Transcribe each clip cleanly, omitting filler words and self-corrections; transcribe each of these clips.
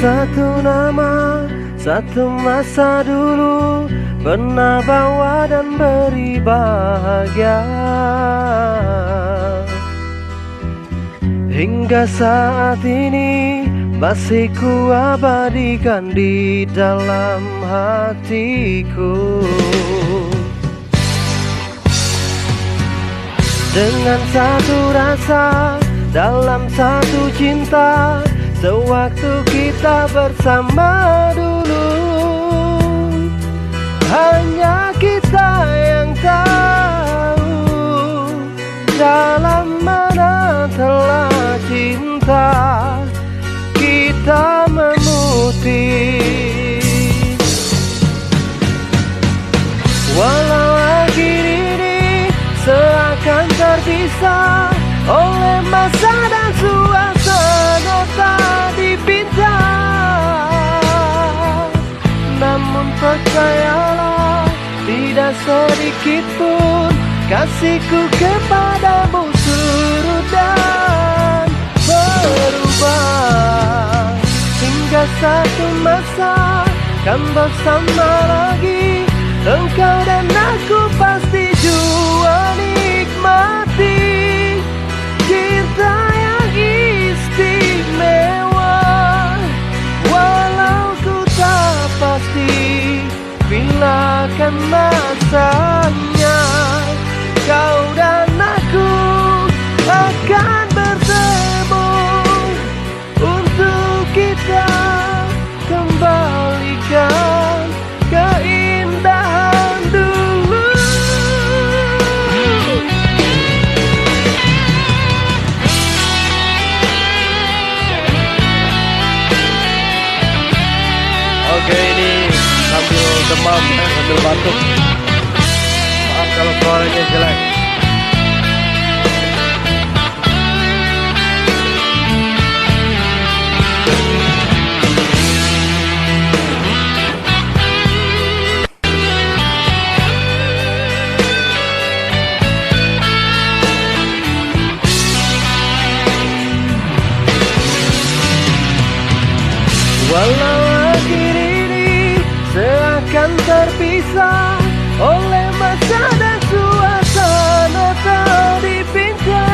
satu nama, satu masa dulu pernah bawa dan beri bahagia. Hingga saat ini masih ku abadikan di dalam hatiku. Dengan satu rasa, dalam satu cinta, sewaktu kita bersama dulu. Hanya kita yang tahu dalam mana telah cinta kita memutih. Walau akhir ini seakan terpisah oleh masa dan suasana tak dipinta, namun percayalah, tidak sedikit pun kasihku kepadamu surut dan berubah. Hingga satu masa kan bersama lagi, engkau dan aku pasti jua nikmati cinta yang istimewa. Walau ku tak pasti bila kan masanya, kau dan aku akan bertemu untuk kita kembalikan keindahan dulu. Oke, ini sambil demam, sambil batuk. Maaf kalau suaranya jelek. Walau akhir ini seakan terpisah oleh masa dan suasana tak dipinta,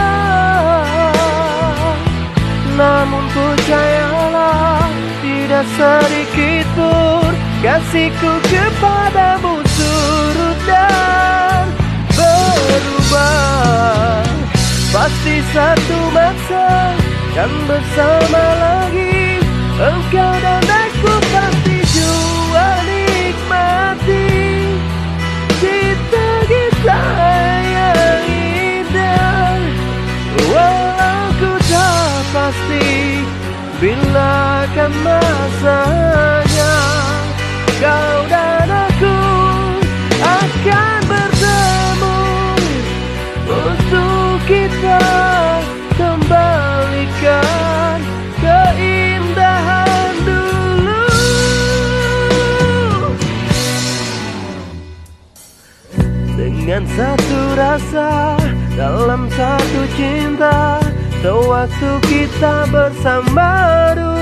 namun percayalah, tidak sedikit pun kasihku kepadamu surut dan berubah. Pasti satu masa kan bersama lagi, engkau dan aku pasti jua nikmati cinta kita yang indah. Walau ku tak pasti bila kan masanya, kau dan aku akan bertemu untuk kita kembalikan keindahan dulu. Dengan satu rasa, dalam satu cinta, sewaktu kita bersama dulu.